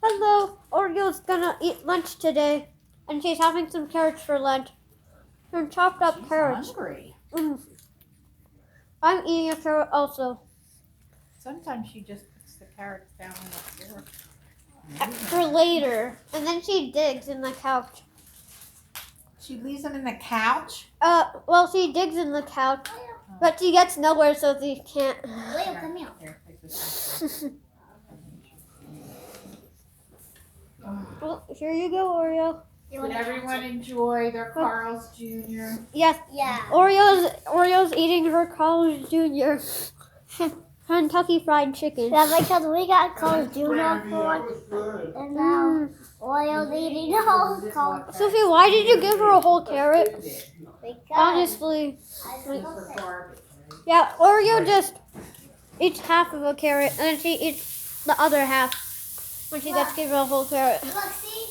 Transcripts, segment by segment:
Hello, Oreo's gonna eat lunch today, and she's having some carrots for lunch. Some chopped up carrots. Hungry. I'm eating a carrot also. Sometimes she just puts the carrots down on the floor. For later, and then she digs in the couch. She leaves them in the couch? Well, she digs in the couch, but she gets nowhere, so she can't. Oreo, come here. Here, take this one. Well, here you go, Oreo. Did everyone enjoy their Carl's Jr.? Yes. Yeah. Oreo's eating her Carl's Jr. Kentucky Fried Chicken. Yeah, because we got Carl's Jr. for, and now Oreo's eating the whole Carl's. Sophie, why did you give her a whole carrot? Because Honestly. For garbage, right? Yeah, Oreo just eats half of a carrot, and then she eats the other half when she gets given a whole carrot. Look, see,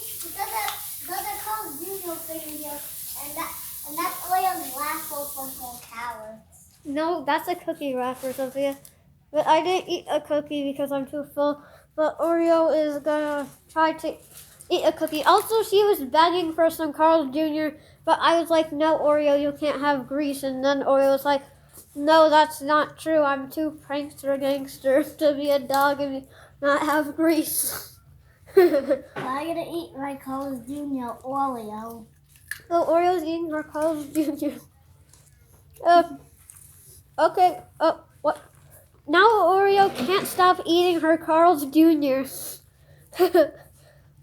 there's a Carl's Jr. thing here, and that's Oreo's last from whole carrots. No, that's a cookie wrapper, Sophia. But I didn't eat a cookie because I'm too full. But Oreo is gonna try to eat a cookie. Also, she was begging for some Carl's Jr., but I was like, no, Oreo, you can't have grease. And then Oreo was like, no, that's not true. I'm too prankster gangster to be a dog and not have grease. I'm gonna eat my Carl's Jr. Oreo. So Oreo's eating her Carl's Jr. Okay. What? Now Oreo can't stop eating her Carl's Jr.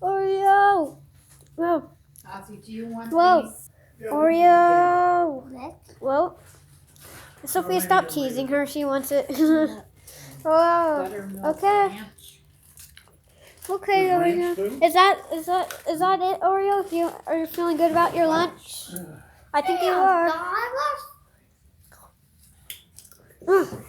Oreo. Whoa. Ozzy, do you want Whoa. these? Oreo. Next. Whoa. Sophia, stop teasing her. She wants it. Whoa. Buttermilk Okay. ranch? Okay, Oreo. Is that it, Oreo? Are you feeling good about your lunch? I think you are. God, Mm.